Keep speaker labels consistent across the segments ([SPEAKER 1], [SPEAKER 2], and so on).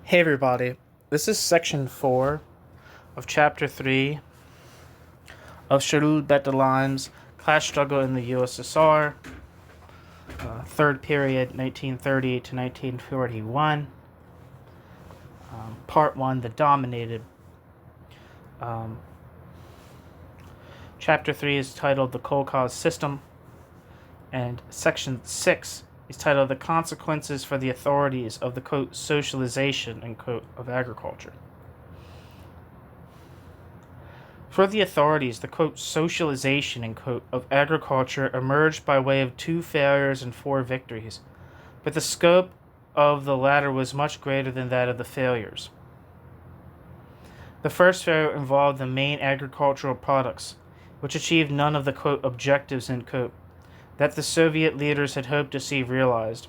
[SPEAKER 1] Hey everybody, this is section 4 of chapter 3 of Charles Bettelheim's Class Struggle in the USSR, third period 1930 to 1941, part 1, the dominated. Chapter 3 is titled The Kolkhoz System, and section 6 is titled The Consequences for the Authorities of the, quote, socialization, end quote, of agriculture. For the authorities, the, quote, socialization, end quote, of agriculture emerged by way of 2 failures and 4 victories, but the scope of the latter was much greater than that of the failures. The first failure involved the main agricultural products, which achieved none of the, quote, objectives, end quote, that the Soviet leaders had hoped to see realized.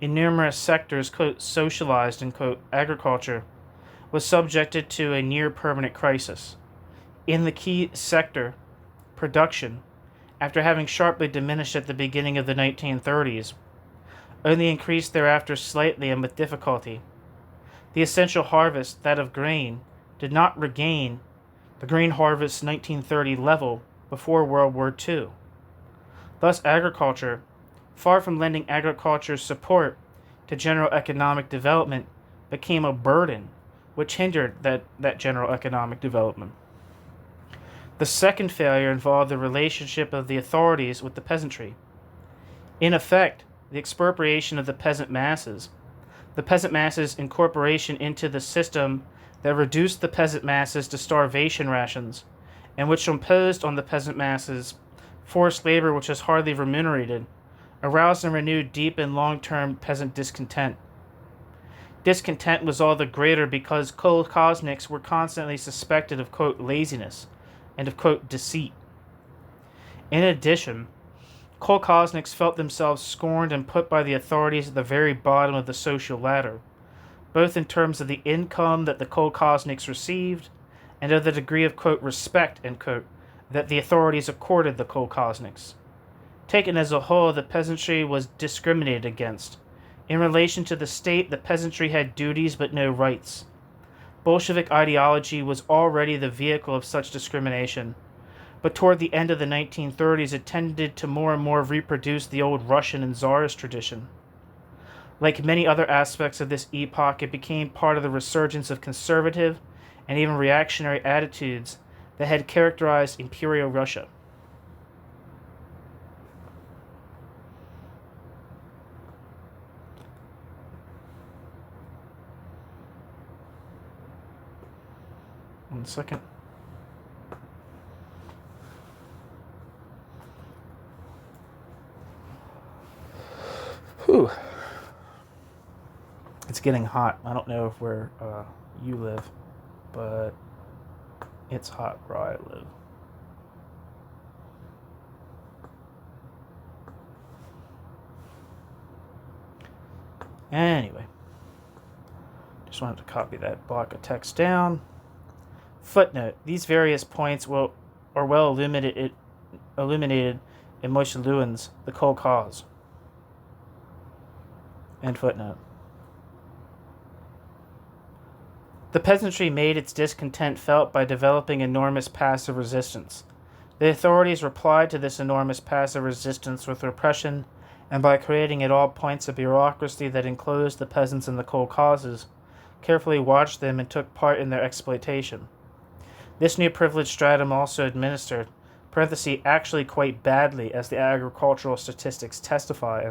[SPEAKER 1] In numerous sectors, quote, socialized, end quote, agriculture was subjected to a near-permanent crisis. In the key sector, production, after having sharply diminished at the beginning of the 1930s, only increased thereafter slightly and with difficulty. The essential harvest, that of grain, did not regain the grain harvest 1930 level before World War II. Thus, agriculture, far from lending agriculture's support to general economic development, became a burden which hindered that general economic development. The second failure involved the relationship of the authorities with the peasantry. In effect, the expropriation of the peasant masses incorporation into the system that reduced the peasant masses to starvation rations, and which imposed on the peasant masses forced labor which was hardly remunerated, aroused and renewed deep and long-term peasant discontent. Discontent was all the greater because kolkhozniks were constantly suspected of, quote, laziness and of, quote, deceit. In addition, kolkhozniks felt themselves scorned and put by the authorities at the very bottom of the social ladder, both in terms of the income that the kolkhozniks received and of the degree of, quote, respect, end quote, that the authorities accorded the kolkhozniks. Taken as a whole, the peasantry was discriminated against. In relation to the state, the peasantry had duties but no rights. Bolshevik ideology was already the vehicle of such discrimination, but toward the end of the 1930s it tended to more and more reproduce the old Russian and Tsarist tradition. Like many other aspects of this epoch, it became part of the resurgence of conservative and even reactionary attitudes that had characterized Imperial Russia. One second. Whew. It's getting hot. I don't know where you live, but it's hot where I live. Anyway, just wanted to copy that block of text down. Footnote: these various points are well illuminated in Moshe Lewin's The Kolkhoz. End footnote. The peasantry made its discontent felt by developing enormous passive resistance. The authorities replied to this enormous passive resistance with repression and by creating at all points a bureaucracy that enclosed the peasants in the kolkhozes, carefully watched them and took part in their exploitation. This new privileged stratum also administered, actually quite badly as the agricultural statistics testify,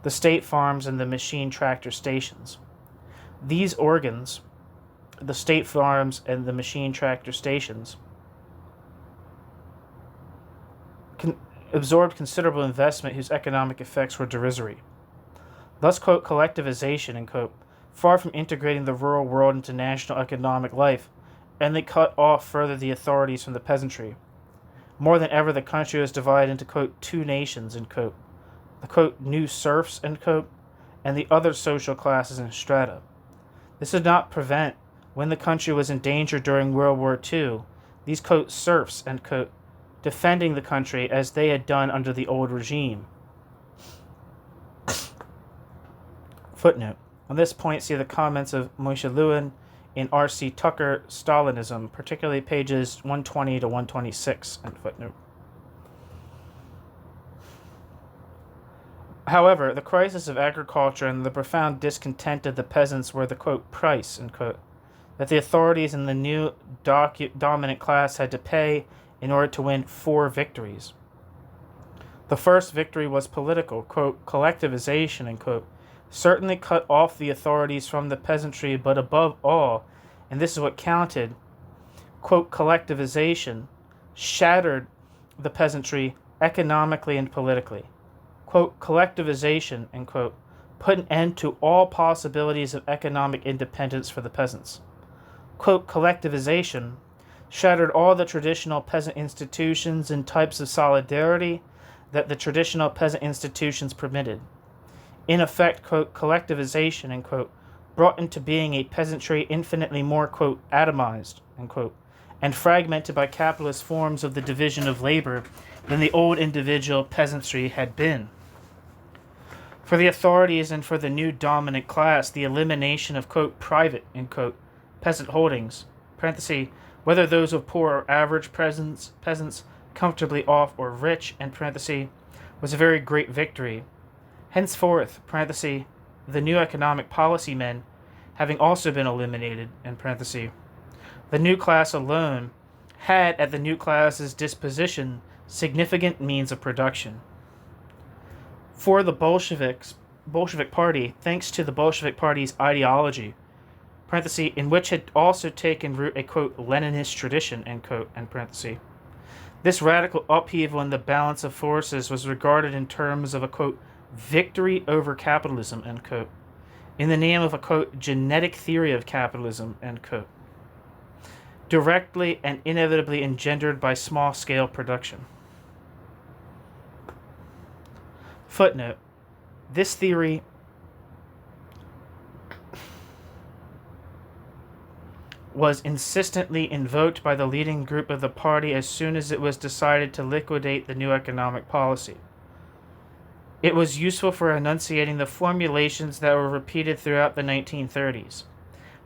[SPEAKER 1] the state farms and the machine tractor stations. These organs, the state farms and the machine tractor stations, absorbed considerable investment whose economic effects were derisory. Thus, quote, collectivization, end quote, far from integrating the rural world into national economic life, and they cut off further the authorities from the peasantry. More than ever, the country was divided into, quote, 2 nations, end quote, the, quote, new serfs, end quote, and the other social classes and strata. This did not prevent, when the country was in danger during World War II, these, quote, serfs, end quote, defending the country as they had done under the old regime. Footnote: On this point, see the comments of Moshe Lewin in R.C. Tucker, Stalinism, particularly pages 120 to 126, and footnote. However, the crisis of agriculture and the profound discontent of the peasants were the, quote, price, end quote, that the authorities and the new dominant class had to pay in order to win 4 victories. The first victory was political, quote, collectivization, end quote, certainly cut off the authorities from the peasantry, but above all, and this is what counted, quote, collectivization shattered the peasantry economically and politically. Quote, collectivization, end quote, put an end to all possibilities of economic independence for the peasants. Quote, collectivization shattered all the traditional peasant institutions and types of solidarity that the traditional peasant institutions permitted. In effect, quote, collectivization, end quote, brought into being a peasantry infinitely more, quote, atomized, end quote, and fragmented by capitalist forms of the division of labor than the old individual peasantry had been. For the authorities and for the new dominant class, the elimination of, quote, private, end quote, peasant holdings, parenthesis, whether those of poor or average peasants, comfortably off or rich, end parenthesis, was a very great victory. Henceforth, parenthesis, the new economic policy men having also been eliminated, end parenthesis, the new class alone had at the new class's disposition significant means of production. For the Bolshevik Party, thanks to the Bolshevik Party's ideology, parenthesis, in which had also taken root a, quote, Leninist tradition, end quote, end parenthesis, this radical upheaval in the balance of forces was regarded in terms of a, quote, victory over capitalism, end quote, in the name of a, quote, genetic theory of capitalism, end quote, directly and inevitably engendered by small-scale production. Footnote. This theory was insistently invoked by the leading group of the party as soon as it was decided to liquidate the new economic policy. It was useful for enunciating the formulations that were repeated throughout the 1930s.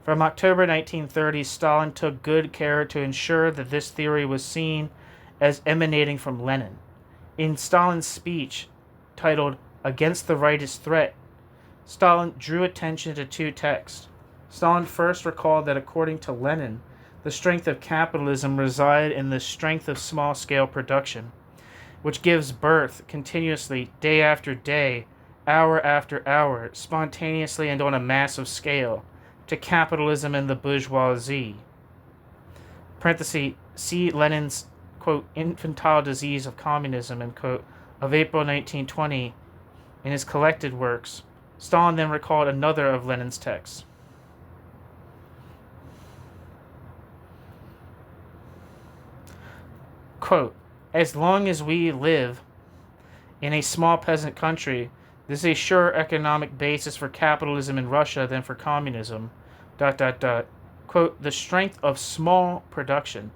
[SPEAKER 1] From October 1930, Stalin took good care to ensure that this theory was seen as emanating from Lenin. In Stalin's speech, titled Against the Rightist Threat, Stalin drew attention to 2 texts. Stalin first recalled that according to Lenin, the strength of capitalism resided in the strength of small-scale production, which gives birth continuously, day after day, hour after hour, spontaneously and on a massive scale, to capitalism and the bourgeoisie. Parenthesis, see Lenin's, quote, infantile disease of communism, end quote, of April 1920 in his collected works. Stalin then recalled another of Lenin's texts. Quote, as long as we live in a small peasant country, this is a surer economic basis for capitalism in Russia than for communism. ... Quote, the strength of small production ...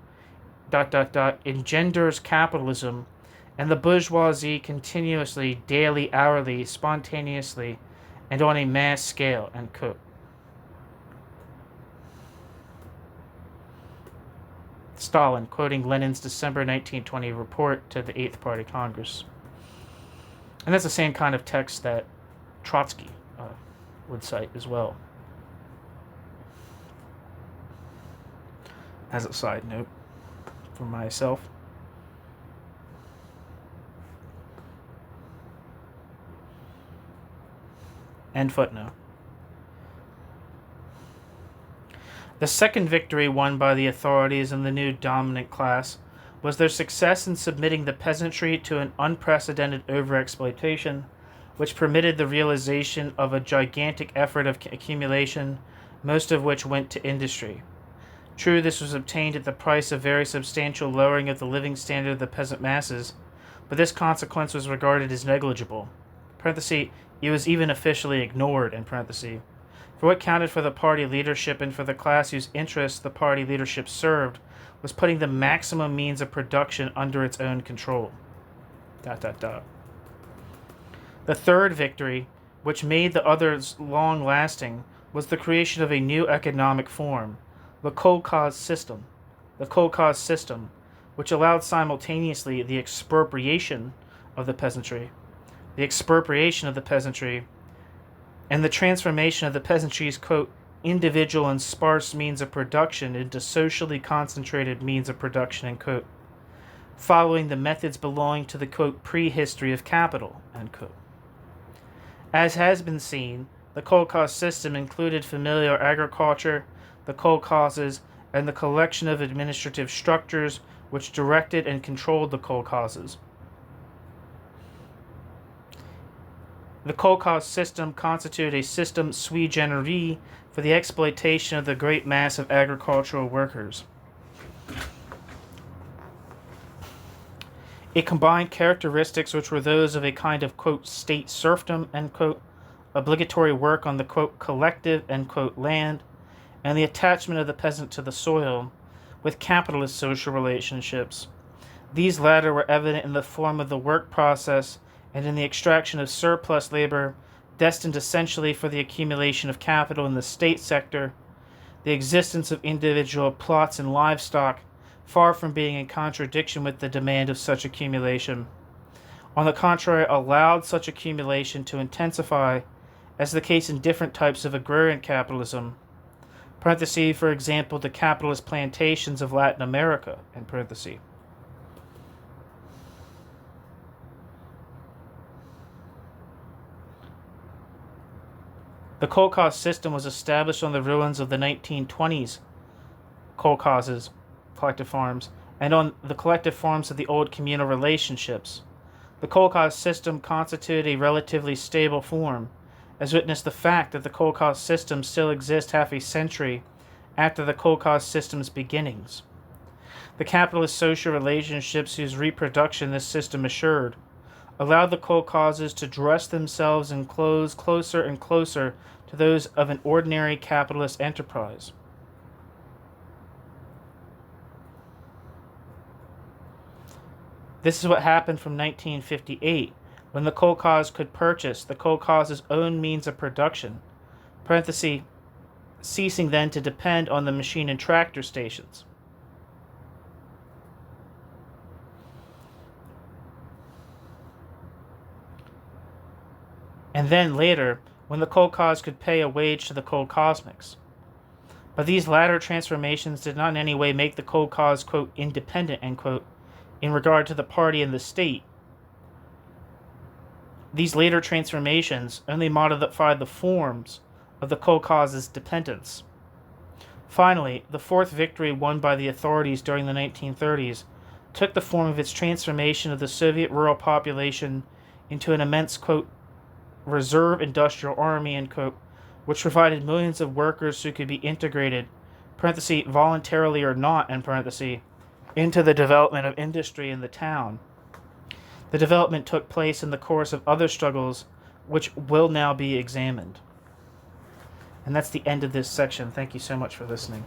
[SPEAKER 1] engenders capitalism and the bourgeoisie continuously, daily, hourly, spontaneously, and on a mass scale, end quote. Stalin, quoting Lenin's December 1920 report to the Eighth Party Congress. And that's the same kind of text that Trotsky would cite as well. As a side note for myself. End footnote. The second victory won by the authorities and the new dominant class was their success in submitting the peasantry to an unprecedented overexploitation, which permitted the realization of a gigantic effort of accumulation, most of which went to industry. True, this was obtained at the price of very substantial lowering of the living standard of the peasant masses, but this consequence was regarded as negligible. Parenthesis, it was even officially ignored, in parenthesis. For what counted for the party leadership and for the class whose interests the party leadership served was putting the maximum means of production under its own control. The third victory which made the others long-lasting, was the creation of a new economic form, the kolkhoz system. The kolkhoz system, which allowed simultaneously the expropriation of the peasantry, and the transformation of the peasantry's, quote, individual and sparse means of production into socially concentrated means of production, end quote, following the methods belonging to the, quote, prehistory of capital, end quote. As has been seen, the kolkhoz system included familiar agriculture, the kolkhozes, and the collection of administrative structures which directed and controlled the kolkhozes. The kolkhoz system constituted a system sui generis for the exploitation of the great mass of agricultural workers. It combined characteristics which were those of a kind of, quote, state serfdom, end quote, obligatory work on the, quote, collective, end quote, land, and the attachment of the peasant to the soil, with capitalist social relationships. These latter were evident in the form of the work process and in the extraction of surplus labor destined essentially for the accumulation of capital in the state sector, the existence of individual plots and livestock, far from being in contradiction with the demand of such accumulation. On the contrary, allowed such accumulation to intensify, as the case in different types of agrarian capitalism, parenthesis, for example, the capitalist plantations of Latin America, end parenthesis. The kolkhoz system was established on the ruins of the 1920s kolkhozes, collective farms, and on the collective farms of the old communal relationships. The kolkhoz system constituted a relatively stable form, as witnessed the fact that the kolkhoz system still exists half a century after the kolkhoz system's beginnings. The capitalist social relationships whose reproduction this system assured allowed the kolkhozes to dress themselves in clothes closer and closer to those of an ordinary capitalist enterprise. This is what happened from 1958, when the kolkhoz could purchase the kolkhoz's own means of production, parenthesis, ceasing then to depend on the machine and tractor stations. And then later, when the kolkhoz could pay a wage to the kolkhozniks. But these latter transformations did not in any way make the kolkhoz, quote, independent, end quote, in regard to the party and the state. These later transformations only modified the forms of the kolkhoz's dependence. Finally, the fourth victory won by the authorities during the 1930s took the form of its transformation of the Soviet rural population into an immense, quote, reserve industrial army, end quote, which provided millions of workers who could be integrated, parenthesis, voluntarily or not, end parenthesis, into the development of industry in the town. The development took place in the course of other struggles which will now be examined. And that's the end of this section. Thank you so much for listening.